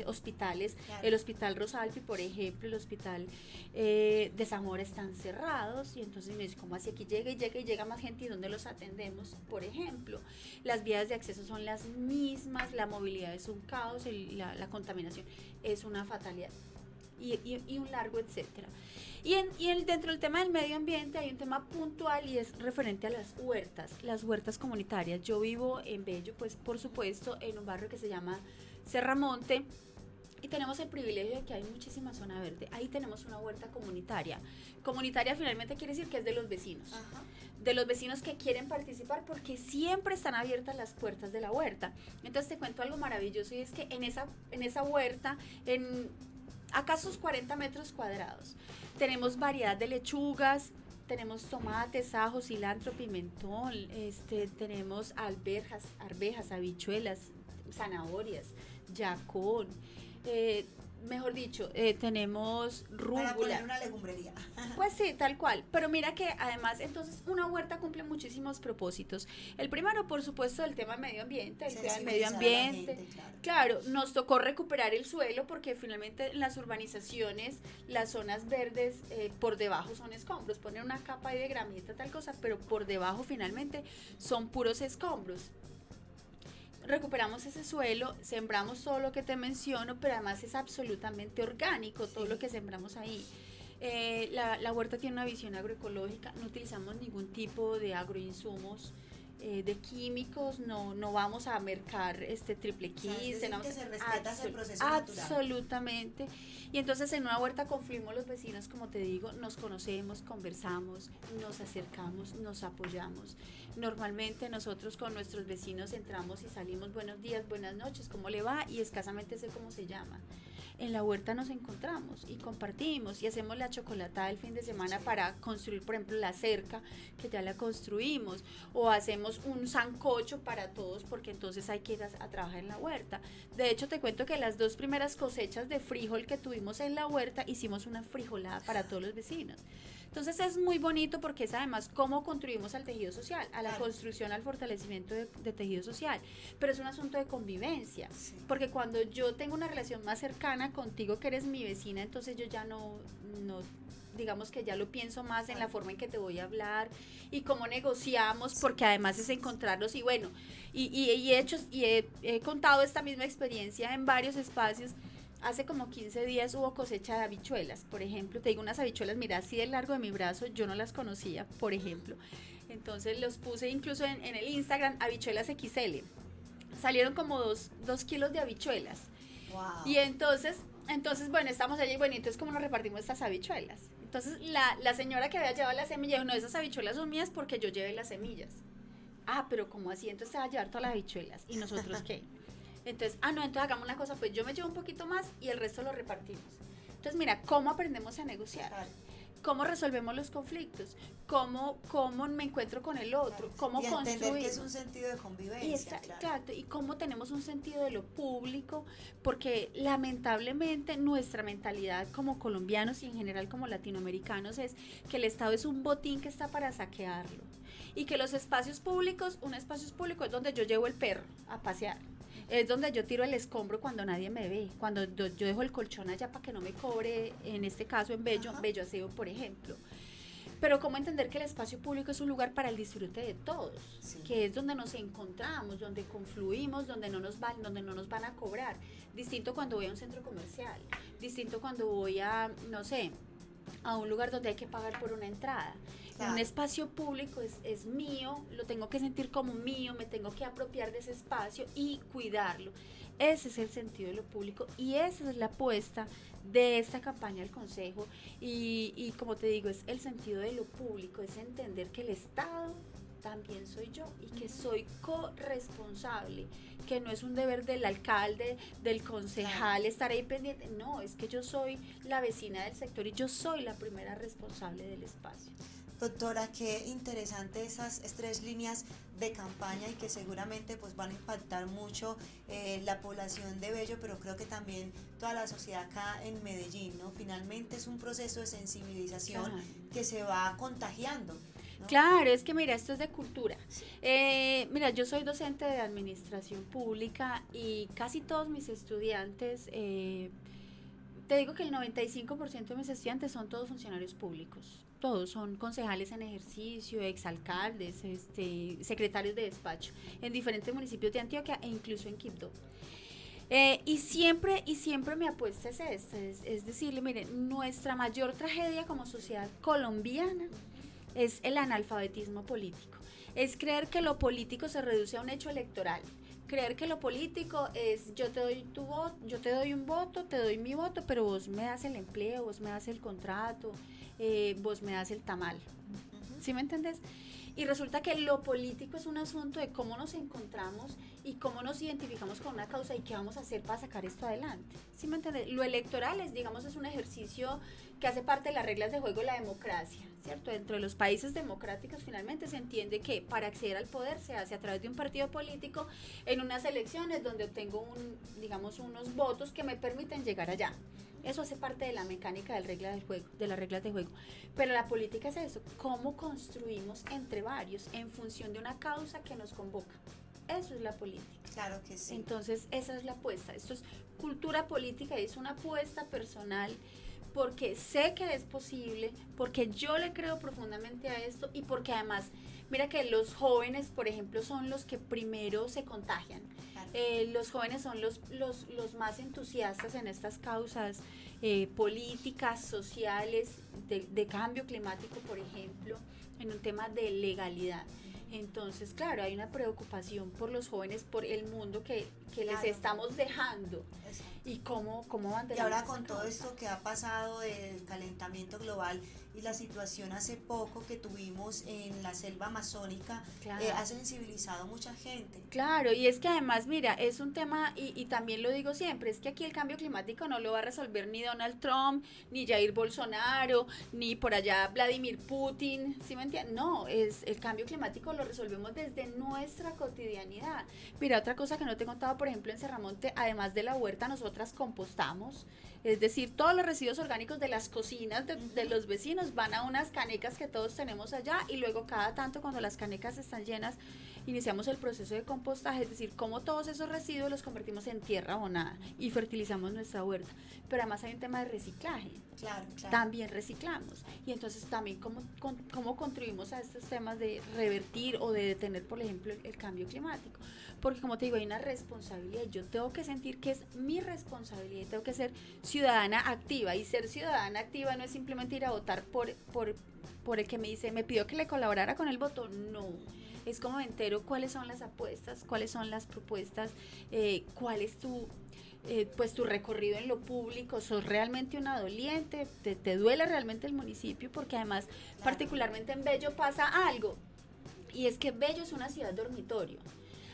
Speaker 2: hospitales. Claro. El Hospital Rosalpi, por ejemplo, el Hospital de Zamora están cerrados, y entonces me dice, ¿cómo así? Aquí llega más gente, ¿y dónde los atendemos? Por ejemplo, las vías de acceso son las mismas, la movilidad es un caos, la contaminación es una fatalidad, y un largo etcétera. Dentro del tema del medio ambiente hay un tema puntual, y es referente a las huertas comunitarias. Yo vivo en Bello, pues por supuesto, en un barrio que se llama Serramonte, y tenemos el privilegio de que hay muchísima zona verde. Ahí tenemos una huerta comunitaria. Comunitaria finalmente quiere decir que es de los vecinos. Ajá. De los vecinos que quieren participar, porque siempre están abiertas las puertas de la huerta. Entonces te cuento algo maravilloso, y es que en esa huerta, en acasos 40 metros cuadrados, tenemos variedad de lechugas, tenemos tomates, ajo, cilantro, pimentón, tenemos arvejas, habichuelas, zanahorias, yacón, mejor dicho, tenemos rúcula.
Speaker 1: Para poner una legumbrería.
Speaker 2: Pues sí, tal cual. Pero mira que además, entonces, una huerta cumple muchísimos propósitos. El primero, por supuesto, el tema del medio ambiente,
Speaker 1: Gente,
Speaker 2: claro, nos tocó recuperar el suelo, porque finalmente en las urbanizaciones, las zonas verdes, por debajo son escombros. Ponen una capa de gramita, tal cosa, pero por debajo finalmente son puros escombros. Recuperamos ese suelo, sembramos todo lo que te menciono, pero además es absolutamente orgánico todo lo que sembramos ahí. La huerta tiene una visión agroecológica, no utilizamos ningún tipo de agroinsumos, de químicos, no vamos a mercar triple X,
Speaker 1: que se respeta el proceso natural.
Speaker 2: Absolutamente. Y entonces en una huerta confluimos los vecinos, como te digo, nos conocemos, conversamos, nos acercamos, nos apoyamos. Normalmente nosotros con nuestros vecinos entramos y salimos, buenos días, buenas noches, ¿cómo le va? Y escasamente sé cómo se llama. En la huerta nos encontramos y compartimos y hacemos la chocolatada el fin de semana para construir, por ejemplo, la cerca, que ya la construimos, o hacemos un sancocho para todos, porque entonces hay que ir a trabajar en la huerta. De hecho, te cuento que las 2 primeras cosechas de frijol que tuvimos en la huerta, hicimos una frijolada para todos los vecinos. Entonces es muy bonito, porque es además cómo contribuimos al tejido social, a la construcción, al fortalecimiento de tejido social, pero es un asunto de convivencia, porque cuando yo tengo una relación más cercana contigo, que eres mi vecina, entonces yo ya no digamos que ya lo pienso más en la forma en que te voy a hablar y cómo negociamos, porque además es encontrarlos, y bueno, y he contado esta misma experiencia en varios espacios. Hace como 15 días hubo cosecha de habichuelas, por ejemplo. Te digo, unas habichuelas, mira, así del largo de mi brazo, yo no las conocía, por ejemplo. Entonces los puse incluso en el Instagram, habichuelas XL. Salieron como 2 kilos de habichuelas.
Speaker 1: Wow.
Speaker 2: Y entonces, bueno, estamos allí, bueno, entonces, ¿cómo nos repartimos estas habichuelas? Entonces, la señora que había llevado las semillas dijo, no, esas habichuelas son mías porque yo llevé las semillas. Ah, pero ¿cómo así? Entonces te va a llevar todas las habichuelas. ¿Y nosotros qué? Entonces, no, entonces hagamos una cosa, pues yo me llevo un poquito más y el resto lo repartimos. Entonces, mira, ¿cómo aprendemos a negociar?
Speaker 1: Claro.
Speaker 2: ¿Cómo resolvemos los conflictos? ¿Cómo me encuentro con el otro?
Speaker 1: Claro.
Speaker 2: ¿Cómo
Speaker 1: Y entender
Speaker 2: construimos?
Speaker 1: que es un sentido de convivencia, claro.
Speaker 2: Exacto, y cómo tenemos un sentido de lo público, porque lamentablemente nuestra mentalidad como colombianos y en general como latinoamericanos es que el Estado es un botín que está para saquearlo y que los espacios públicos, un espacio público es donde yo llevo el perro a pasear. Es donde yo tiro el escombro cuando nadie me ve, cuando yo dejo el colchón allá para que no me cobre, en este caso en Bello Aseo, por ejemplo. Pero cómo entender que el espacio público es un lugar para el disfrute de todos, sí, que es donde nos encontramos, donde confluimos, donde no nos van a cobrar. Distinto cuando voy a un centro comercial, distinto cuando voy a, no sé, a un lugar donde hay que pagar por una entrada. Claro. Un espacio público es mío, lo tengo que sentir como mío, me tengo que apropiar de ese espacio y cuidarlo. Ese es el sentido de lo público y esa es la apuesta de esta campaña del Consejo y como te digo, es el sentido de lo público, es entender que el Estado también soy yo y que soy corresponsable, que no es un deber del alcalde, del concejal estar ahí pendiente, no, es que yo soy la vecina del sector y yo soy la primera responsable del espacio.
Speaker 1: Doctora, qué interesante esas 3 líneas de campaña y que seguramente pues van a impactar mucho la población de Bello, pero creo que también toda la sociedad acá en Medellín, ¿no? Finalmente es un proceso de sensibilización que se va contagiando, ¿no?
Speaker 2: Claro, es que mira, esto es de cultura. Mira, yo soy docente de administración pública y casi todos mis estudiantes, te digo que el 95% de mis estudiantes son todos funcionarios públicos. Todos son concejales en ejercicio, exalcaldes, secretarios de despacho en diferentes municipios de Antioquia e incluso en Quibdó. Y siempre mi apuesta es esta, es decirle, miren, nuestra mayor tragedia como sociedad colombiana es el analfabetismo político. Es creer que lo político se reduce a un hecho electoral. Creer que lo político es yo te doy tu voto, yo te doy un voto, te doy mi voto, pero vos me das el empleo, vos me das el contrato, vos me das el tamal. ¿Sí me entendés? Y resulta que lo político es un asunto de cómo nos encontramos y cómo nos identificamos con una causa y qué vamos a hacer para sacar esto adelante. ¿Sí me entiendes? Lo electoral es, digamos, es un ejercicio que hace parte de las reglas de juego de la democracia, ¿cierto? Dentro de los países democráticos finalmente se entiende que para acceder al poder se hace a través de un partido político en unas elecciones donde obtengo unos votos que me permiten llegar allá. Eso hace parte de la mecánica de las reglas de juego. Pero la política es eso, cómo construimos entre varios en función de una causa que nos convoca. Eso es la política.
Speaker 1: Claro que sí.
Speaker 2: Entonces, esa es la apuesta. Esto es cultura política y es una apuesta personal porque sé que es posible, porque yo le creo profundamente a esto y porque además, mira que los jóvenes, por ejemplo, son los que primero se contagian. Los jóvenes son los más entusiastas en estas causas políticas, sociales, de cambio climático, por ejemplo, en un tema de legalidad. Entonces, claro, hay una preocupación por los jóvenes, por el mundo que les estamos dejando.
Speaker 1: Exacto.
Speaker 2: Y cómo mantenemos.
Speaker 1: Y ahora con todo esto que ha pasado del calentamiento global y la situación hace poco que tuvimos en la selva amazónica, claro, ha sensibilizado a mucha gente.
Speaker 2: Claro, y es que además, mira, es un tema, y también lo digo siempre, es que aquí el cambio climático no lo va a resolver ni Donald Trump, ni Jair Bolsonaro, ni por allá Vladimir Putin, ¿sí me entiendes? No, es el cambio climático lo resolvemos desde nuestra cotidianidad. Mira, otra cosa que no te he contado, por ejemplo, en Serramonte, además de la huerta, nosotras compostamos, es decir, todos los residuos orgánicos de las cocinas de los vecinos van a unas canecas que todos tenemos allá y luego cada tanto cuando las canecas están llenas iniciamos el proceso de compostaje, es decir, cómo todos esos residuos los convertimos en tierra abonada y fertilizamos nuestra huerta. Pero además hay un tema de reciclaje.
Speaker 1: Claro.
Speaker 2: También reciclamos. Y entonces también cómo contribuimos a estos temas de revertir o de detener, por ejemplo, el cambio climático. Porque como te digo, hay una responsabilidad. Yo tengo que sentir que es mi responsabilidad. Tengo que ser ciudadana activa. Y ser ciudadana activa no es simplemente ir a votar por el que me dice, me pidió que le colaborara con el voto. No. es como me entero cuáles son las apuestas, cuáles son las propuestas, cuál es pues tu recorrido en lo público, sos realmente una doliente, te duele realmente el municipio, porque además particularmente en Bello pasa algo, y es que Bello es una ciudad dormitorio.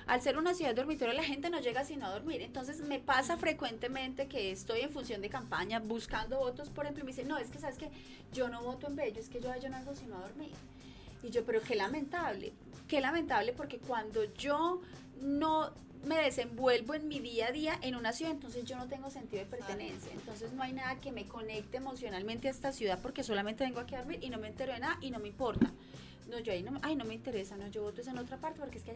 Speaker 2: Al ser una ciudad dormitorio la gente no llega sino a dormir, entonces me pasa frecuentemente que estoy en función de campaña buscando votos, por ejemplo, y me dicen, no, es que sabes que yo no voto en Bello, es que yo no hago sino a dormir. Y yo, pero qué lamentable porque cuando yo no me desenvuelvo en mi día a día en una ciudad, entonces yo no tengo sentido de pertenencia, entonces no hay nada que me conecte emocionalmente a esta ciudad porque solamente vengo aquí a dormir y no me entero de nada y no me importa. No, yo ahí no, ay, no me interesa, no, yo voto en otra parte porque es que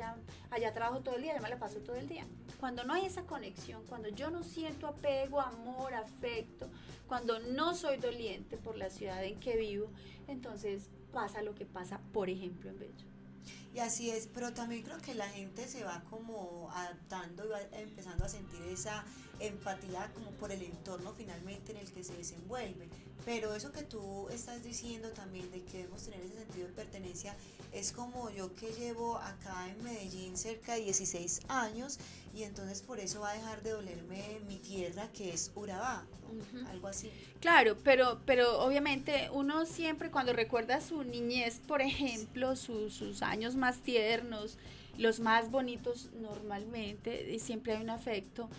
Speaker 2: allá trabajo todo el día, ya me la paso todo el día. Cuando no hay esa conexión, cuando yo no siento apego, amor, afecto, cuando no soy doliente por la ciudad en que vivo, entonces pasa lo que pasa, por ejemplo, en Bello.
Speaker 1: Y así es, pero también creo que la gente se va como adaptando y va empezando a sentir esa empatía como por el entorno finalmente en el que se desenvuelve. Pero eso que tú estás diciendo también de que debemos tener ese sentido de pertenencia es como yo que llevo acá en Medellín cerca de 16 años y entonces por eso va a dejar de dolerme mi tierra que es Urabá, ¿no? Algo así.
Speaker 2: Claro, pero obviamente uno siempre cuando recuerda su niñez, por ejemplo, sus años más tiernos, los más bonitos normalmente, siempre hay un afecto,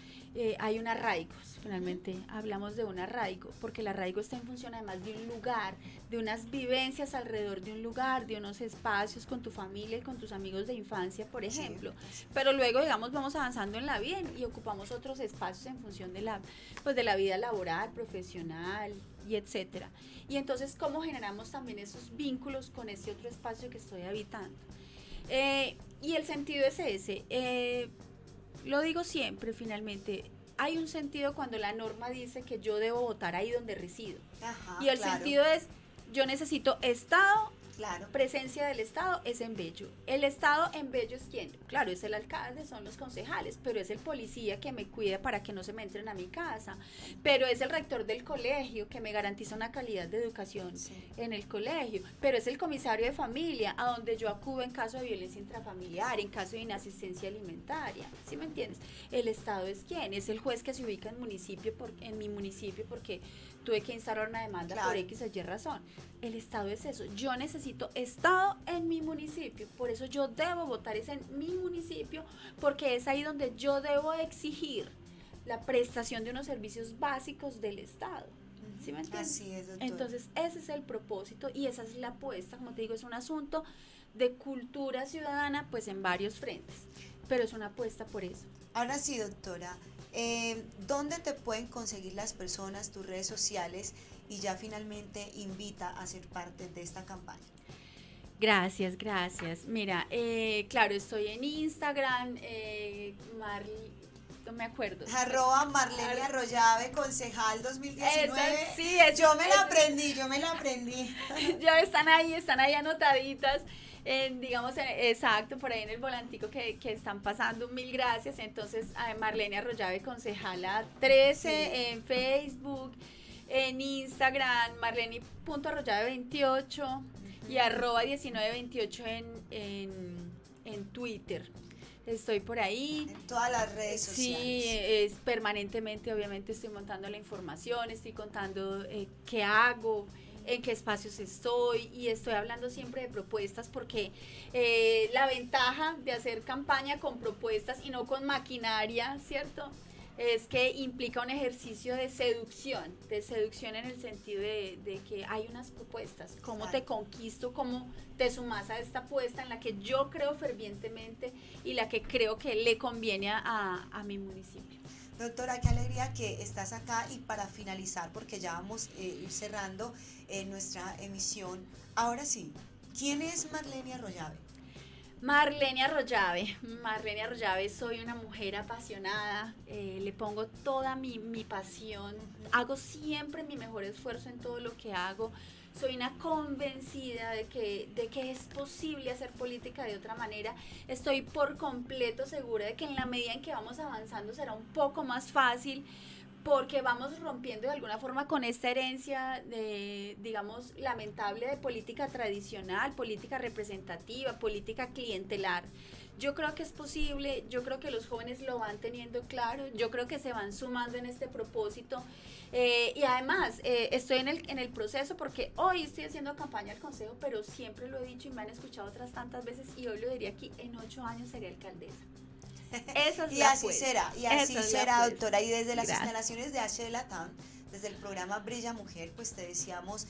Speaker 2: hay un arraigo, finalmente hablamos de un arraigo, porque el arraigo está en función además de un lugar, de unas vivencias alrededor de un lugar, de unos espacios con tu familia y con tus amigos de infancia, por ejemplo, sí. Pero luego, digamos, vamos avanzando en la vida y ocupamos otros espacios en función de la vida laboral, profesional y etcétera. Y entonces, ¿cómo generamos también esos vínculos con ese otro espacio que estoy habitando? Y el sentido es ese, lo digo siempre finalmente, hay un sentido cuando la norma dice que yo debo votar ahí donde resido.
Speaker 1: Ajá,
Speaker 2: y el sentido es, yo necesito Estado, presencia del Estado es en Bello. ¿El Estado en Bello es quién? Claro, es el alcalde, son los concejales, pero es el policía que me cuida para que no se me entren a mi casa, pero es el rector del colegio que me garantiza una calidad de educación en el colegio, pero es el comisario de familia a donde yo acudo en caso de violencia intrafamiliar, en caso de inasistencia alimentaria, ¿sí me entiendes? El Estado es quién, es el juez que se ubica en mi municipio porque tuve que instalar una demanda por X o Y razón. El Estado es eso, yo necesito Estado en mi municipio, por eso yo debo votar es en mi municipio, porque es ahí donde yo debo exigir la prestación de unos servicios básicos del Estado. ¿Sí me entiendes?
Speaker 1: Así es, doctora.
Speaker 2: Entonces ese es el propósito y esa es la apuesta, como te digo, es un asunto de cultura ciudadana pues en varios frentes, pero es una apuesta por eso.
Speaker 1: Ahora sí, doctora, ¿dónde te pueden conseguir las personas, tus redes sociales? Y ya finalmente invita a ser parte de esta campaña.
Speaker 2: Gracias. Mira, claro, estoy en Instagram, no me acuerdo.
Speaker 1: @Marlene Arroyave, concejal 2019. Yo me la aprendí.
Speaker 2: Ya están ahí anotaditas. Digamos, exacto, por ahí en el volantico que están pasando, mil gracias. Entonces, Marlene Arroyave, concejala 13 en Facebook, en Instagram, marlene.arroyave28 y @1928 en Twitter. Estoy por ahí.
Speaker 1: En todas las redes sociales.
Speaker 2: Sí, permanentemente, obviamente, estoy montando la información, estoy contando qué hago, en qué espacios estoy y estoy hablando siempre de propuestas porque la ventaja de hacer campaña con propuestas y no con maquinaria, ¿cierto? Es que implica un ejercicio de seducción en el sentido de que hay unas propuestas, cómo te conquisto, cómo te sumas a esta apuesta en la que yo creo fervientemente y la que creo que le conviene a mi municipio.
Speaker 1: Doctora, qué alegría que estás acá y para finalizar, porque ya vamos a ir cerrando nuestra emisión. Ahora sí, ¿quién es Marlene Arroyave?
Speaker 2: Marlene Arroyave, soy una mujer apasionada, le pongo toda mi pasión, hago siempre mi mejor esfuerzo en todo lo que hago, soy una convencida de que es posible hacer política de otra manera, estoy por completo segura de que en la medida en que vamos avanzando será un poco más fácil, porque vamos rompiendo de alguna forma con esta herencia de, digamos, lamentable de política tradicional, política representativa, política clientelar. Yo creo que es posible, yo creo que los jóvenes lo van teniendo claro, yo creo que se van sumando en este propósito, y además estoy en el proceso porque hoy estoy haciendo campaña al consejo, pero siempre lo he dicho y me han escuchado otras tantas veces y hoy lo diría aquí, en 8 años seré alcaldesa. Esa es
Speaker 1: Y
Speaker 2: la
Speaker 1: así
Speaker 2: apuesta.
Speaker 1: será, y así
Speaker 2: Esa es la
Speaker 1: será,
Speaker 2: apuesta.
Speaker 1: doctora. Y desde las
Speaker 2: Gracias.
Speaker 1: instalaciones de H de Latam, desde el programa Brilla Mujer, pues te deseamos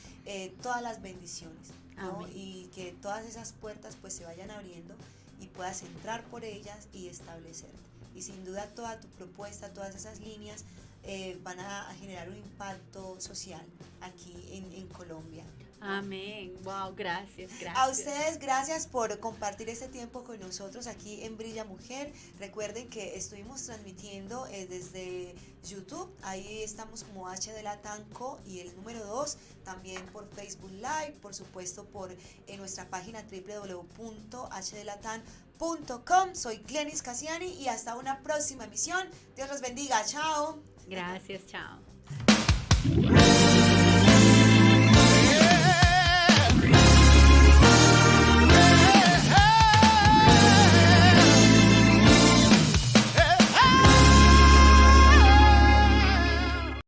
Speaker 1: todas las bendiciones, ¿no?
Speaker 2: Amén.
Speaker 1: Y que todas esas puertas pues se vayan abriendo y puedas entrar por ellas y establecerte. Y sin duda toda tu propuesta, todas esas líneas van a generar un impacto social aquí en Colombia.
Speaker 2: Amén. Wow, gracias, gracias.
Speaker 1: A ustedes, gracias por compartir este tiempo con nosotros aquí en Brilla Mujer. Recuerden que estuvimos transmitiendo desde YouTube, ahí estamos como H de Latam Co y el número 2, también por Facebook Live, por supuesto por nuestra página www.hdelatam.com. Soy Glenis Cassiani y hasta una próxima emisión. Dios los bendiga, chao.
Speaker 2: Gracias, chao.